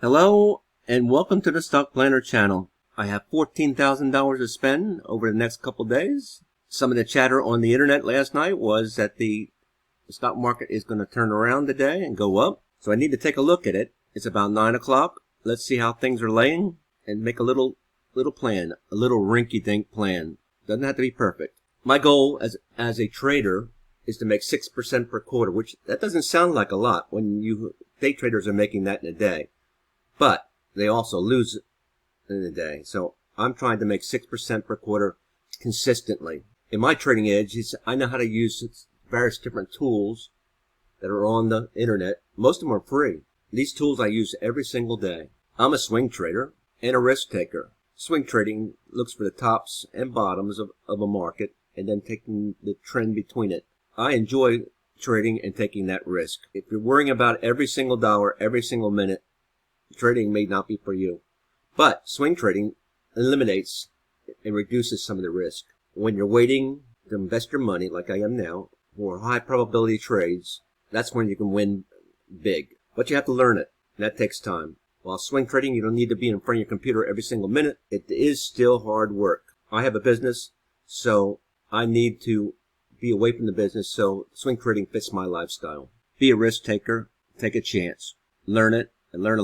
Hello and welcome to the Stock Planner channel. I have $14,000 to spend over the next couple days. Some of the chatter on the internet last night was that the stock market is going to turn around today and go up. So I need to take a look at it. It's about 9 o'clock. Let's see how things are laying and make a little plan, a little rinky-dink plan. Doesn't have to be perfect. My goal as a trader is to make 6% per quarter, which that doesn't sound like a lot when day traders are making that in a day. But they also lose in a day. So I'm trying to make 6% per quarter consistently. In my trading edge, I know how to use various different tools that are on the internet. Most of them are free. These tools I use every single day. I'm a swing trader and a risk taker. Swing trading looks for the tops and bottoms of a market and then taking the trend between it. I enjoy trading and taking that risk. If you're worrying about every single dollar, every single minute, trading may not be for you. But swing trading eliminates and reduces some of the risk. When you're waiting to invest your money, like I am now, for high probability trades, that's when you can win big. But you have to learn it, and that takes time. While swing trading, you don't need to be in front of your computer every single minute. It is still hard work. I have a business, so I need to be away from the business, so swing trading fits my lifestyle. Be a risk taker, take a chance, learn it, and learn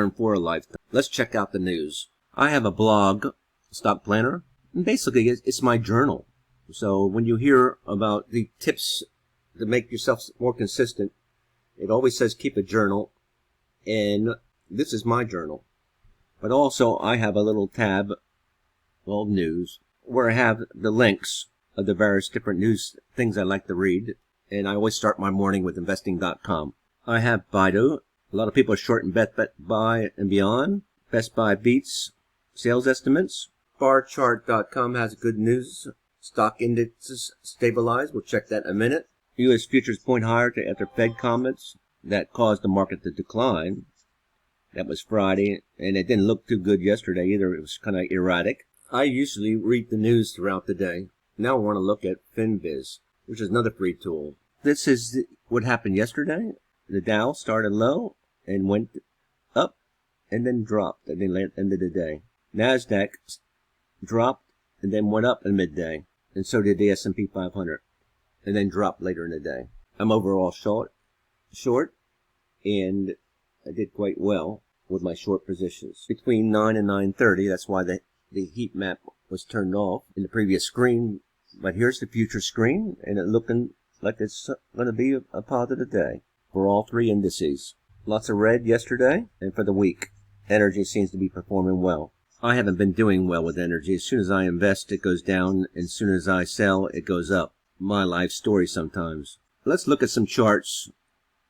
for a lifetime. Let's check out the news. I have a blog, Stock Planner, and basically it's my journal. So when you hear about the tips to make yourself more consistent, it always says keep a journal, and this is my journal. But also I have a little tab called News, where I have the links of the various different news things I like to read, and I always start my morning with investing.com. I have Baidu. A lot of people are short in Best Buy and beyond. Best Buy beats sales estimates. Barchart.com has good news. Stock indexes stabilized. We'll check that in a minute. U.S. futures point higher after Fed comments that caused the market to decline. That was Friday, and it didn't look too good yesterday either. It was kind of erratic. I usually read the news throughout the day. Now I want to look at FinViz, which is another free tool. This is what happened yesterday. The Dow started low and went up and then dropped at the end of the day. NASDAQ dropped and then went up in midday. And so did the SP500 and then dropped later in the day. I'm overall short, and I did quite well with my short positions. Between 9 and 9:30, that's why the heat map was turned off in the previous screen. But here's the future screen, and it's looking like it's going to be a positive day for all three indices. Lots of red yesterday, and for the week, energy seems to be performing well. I haven't been doing well with energy. As soon as I invest, it goes down, and as soon as I sell, it goes up. My life story sometimes. Let's look at some charts,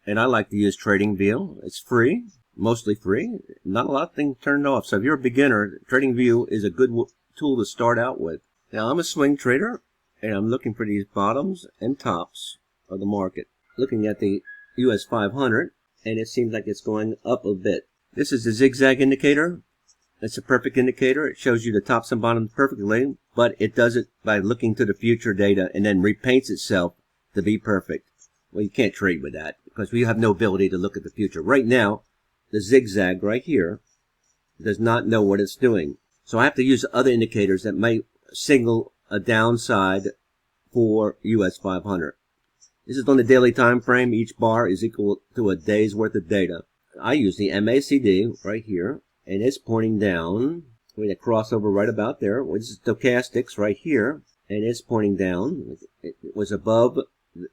and I like to use Tradingview. It's free, mostly free. Not a lot of things turned off. So if you're a beginner, Tradingview is a good tool to start out with. Now, I'm a swing trader, and I'm looking for these bottoms and tops of the market. Looking at the US 500, and it seems like it's going up a bit. This is the zigzag indicator. It's a perfect indicator. It shows you the tops and bottoms perfectly, but it does it by looking to the future data and then repaints itself to be perfect. Well, you can't trade with that because we have no ability to look at the future. Right now, the zigzag right here does not know what it's doing. So I have to use other indicators that might signal a downside for US 500. This is on the daily time frame. Each bar is equal to a day's worth of data. I use the MACD right here, and it's pointing down. We had a crossover right about there. This is stochastics right here, and it's pointing down. It was above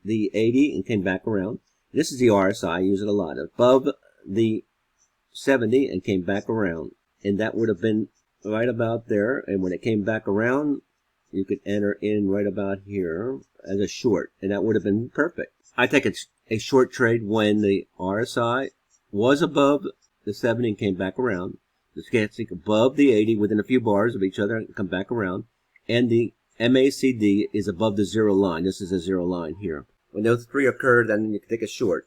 the 80 and came back around. This is the RSI. I use it a lot. Above the 70 and came back around, and that would have been right about there. And when it came back around, you could enter in right about here as a short, and that would have been perfect. I take a short trade when the RSI was above the 70 and came back around, the stochastic above the 80 within a few bars of each other and come back around, and the MACD is above the zero line. This is a zero line here. When those three occur, then you can take a short.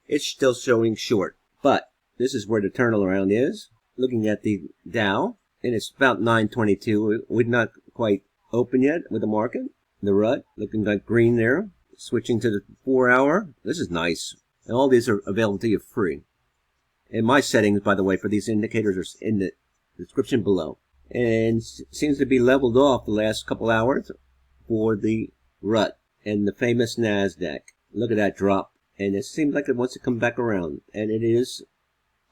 It's still showing short, but this is where the turnaround is. Looking at the Dow, and it's about 922. We're not quite open yet with the market. The RUT looking like green there. Switching to the 4 hour. This is nice. And all these are available to you free. And my settings, by the way, for these indicators are in the description below. And seems to be leveled off the last couple hours for the RUT and the famous NASDAQ. Look at that drop. And it seems like it wants to come back around. And it is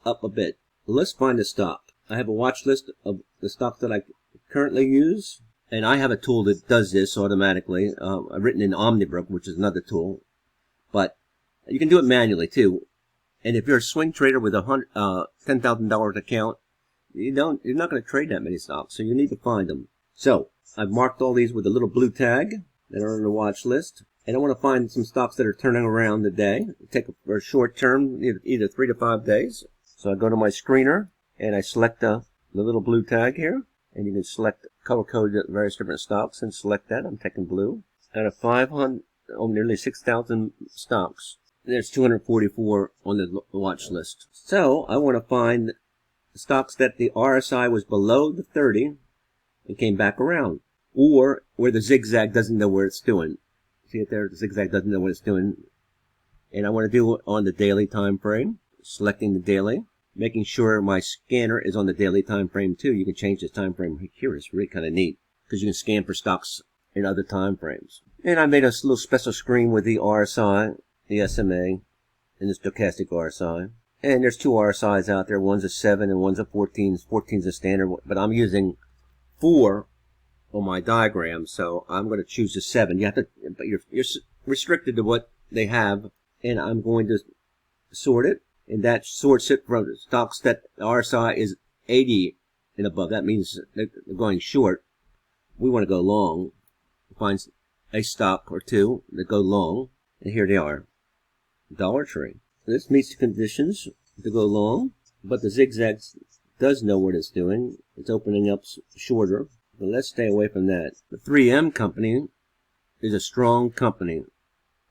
up a bit. Let's find a stock. I have a watch list of the stocks that I currently use. And I have a tool that does this automatically. I've written in Omnibrook, which is another tool. But you can do it manually too. And if you're a swing trader with a $10,000 account, you're not going to trade that many stocks. So you need to find them. So I've marked all these with a little blue tag that are on the watch list. And I want to find some stocks that are turning around today. Take for a short term, either 3 to 5 days. So I go to my screener and I select the little blue tag here. And you can select color code various different stocks and select that. I'm taking blue. Out of 500, nearly 6,000 stocks. There's 244 on the watch list. So I want to find stocks that the RSI was below the 30 and came back around. Or where the zigzag doesn't know where it's doing. See it there? The zigzag doesn't know what it's doing. And I want to do it on the daily time frame. Selecting the daily. Making sure my scanner is on the daily time frame too. You can change the time frame here. It's really kind of neat because you can scan for stocks in other time frames. And I made a little special screen with the RSI, the SMA, and the stochastic RSI. And there's 2 RSIs out there. One's a 7 and one's a 14. 14's a standard, but I'm using 4 on my diagram, so I'm going to choose the 7. You have to, but you're restricted to what they have, and I'm going to sort it. And that sorts it from stocks that the RSI is 80 and above. That means they're going short. We want to go long. Find a stock or two that go long. And here they are. Dollar Tree. This meets the conditions to go long. But the zigzag does know what it's doing. It's opening up shorter. But let's stay away from that. The 3M company is a strong company.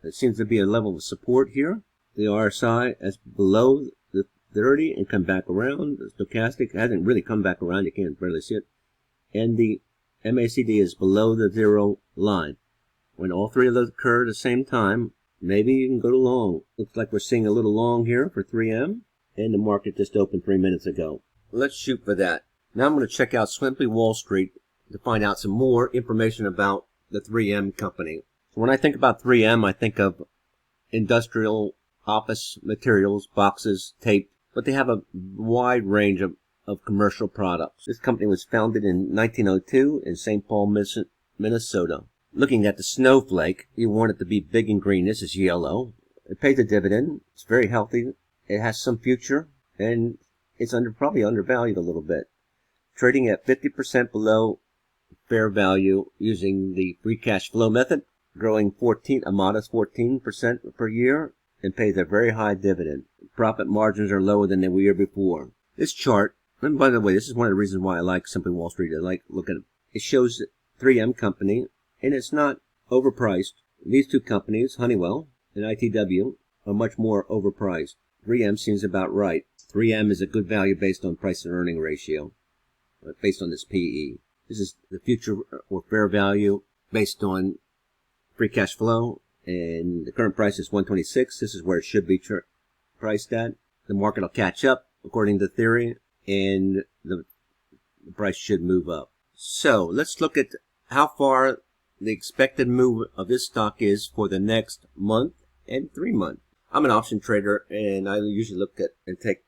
There seems to be a level of support here. The RSI is below the 30 and come back around. The stochastic hasn't really come back around. You can't barely see it. And the MACD is below the 0 line. When all 3 of those occur at the same time, maybe you can go to long. Looks like we're seeing a little long here for 3M. And the market just opened 3 minutes ago. Let's shoot for that. Now I'm going to check out Simply Wall Street to find out some more information about the 3M company. So when I think about 3M, I think of industrial office materials, boxes, tape, but they have a wide range of commercial products. This company was founded in 1902 in St. Paul, Minnesota. Looking at the snowflake, you want it to be big and green. This is yellow. It pays a dividend. It's very healthy. It has some future, and it's probably undervalued a little bit. Trading at 50% below fair value using the free cash flow method, growing a modest 14% per year. And pays a very high dividend. Profit margins are lower than they were before. This chart, and by the way, this is one of the reasons why I like Simply Wall Street. I like looking at it. It shows the 3M company, and it's not overpriced. These 2 companies, Honeywell and ITW, are much more overpriced. 3M seems about right. 3M is a good value based on price and earning ratio, based on this PE. This is the future or fair value based on free cash flow. And the current price is 126. This is where it should be priced at. The market will catch up according to theory, and the price should move up. So let's look at how far the expected move of this stock is for the next month and 3 months. I'm an option trader, and I usually look at and take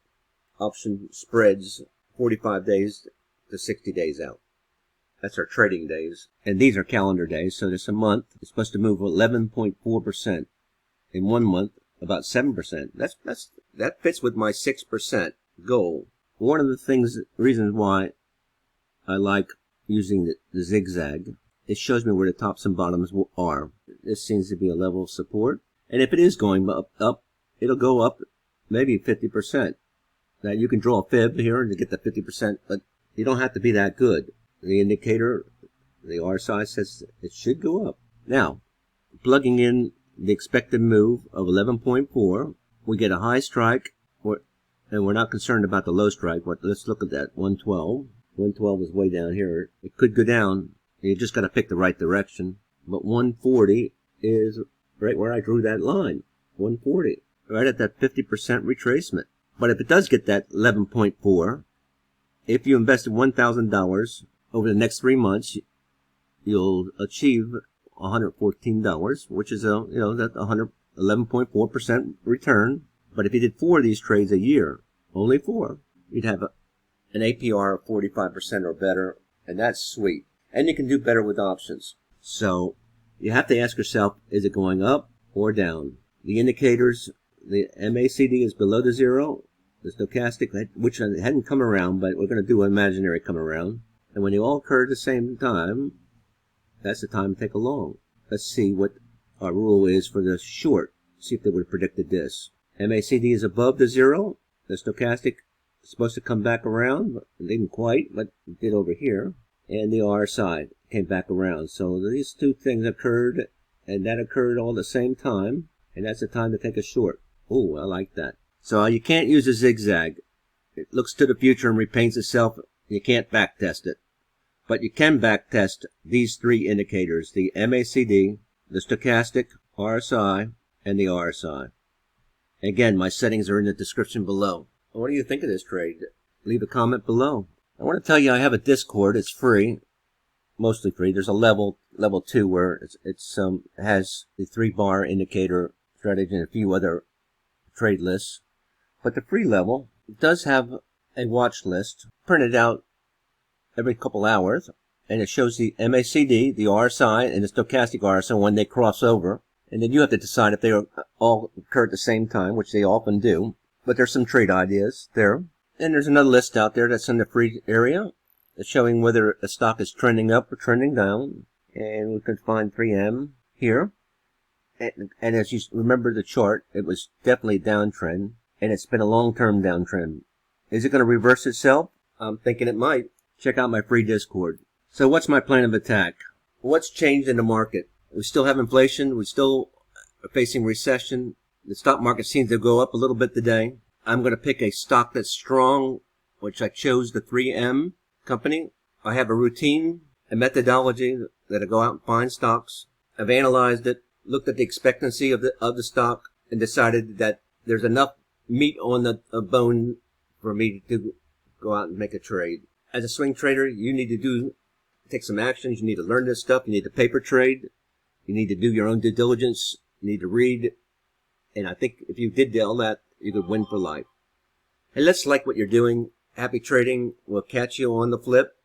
option spreads 45 days to 60 days out. That's our trading days. And these are calendar days, so there's a month. It's supposed to move 11.4%. In 1 month, about 7%. That fits with my 6% goal. One of the reasons why I like using the zigzag, it shows me where the tops and bottoms are. This seems to be a level of support. And if it is going up, it'll go up maybe 50%. Now you can draw a fib here to get the 50%, but you don't have to be that good. The indicator, the RSI says it should go up. Now, plugging in the expected move of 11.4, we get a high strike, and we're not concerned about the low strike, but let's look at that, 112. 112 is way down here. It could go down. You just got to pick the right direction. But 140 is right where I drew that line, 140, right at that 50% retracement. But if it does get that 11.4, if you invested $1,000 over the next 3 months, you'll achieve $114, which is that 11.4% return. But if you did 4 of these trades a year, only 4, you'd have an APR of 45% or better, and that's sweet. And you can do better with options. So you have to ask yourself, is it going up or down? The indicators, the MACD is below the zero. The stochastic, which hadn't come around, but we're going to do an imaginary come around. And when they all occur at the same time, that's the time to take a long. Let's see what our rule is for the short. See if they would have predicted this. MACD is above the zero. The stochastic is supposed to come back around, but it didn't quite, but it did over here. And the RSI came back around. So these two things occurred, and that occurred all at the same time, and that's the time to take a short. Oh, I like that. So you can't use a zigzag. It looks to the future and repaints itself. You can't back test it. But you can back test these 3 indicators, the MACD, the stochastic, RSI, and the RSI. Again, my settings are in the description below. What do you think of this trade? Leave a comment below. I want to tell you I have a Discord. It's free. Mostly free. There's a level 2 where it has the 3-bar indicator strategy and a few other trade lists. But the free level does have a watch list printed out every couple hours, and it shows the MACD, the RSI, and the stochastic RSI when they cross over. And then you have to decide if they all occur at the same time, which they often do. But there's some trade ideas there. And there's another list out there that's in the free area. It's showing whether a stock is trending up or trending down. And we can find 3M here. And as you remember the chart, it was definitely a downtrend. And it's been a long-term downtrend. Is it going to reverse itself? I'm thinking it might. Check out my free Discord. So what's my plan of attack? What's changed in the market? We still have inflation. We still are facing recession. The stock market seems to go up a little bit today. I'm going to pick a stock that's strong, which I chose the 3M company. I have a routine, a methodology that I go out and find stocks. I've analyzed it, looked at the expectancy of the stock, and decided that there's enough meat on the bone for me to go out and make a trade. As a swing trader, you need to take some actions. You need to learn this stuff. You need to paper trade. You need to do your own due diligence. You need to read. And I think if you did all that, you could win for life. Hey, let's like what you're doing. Happy trading. We'll catch you on the flip.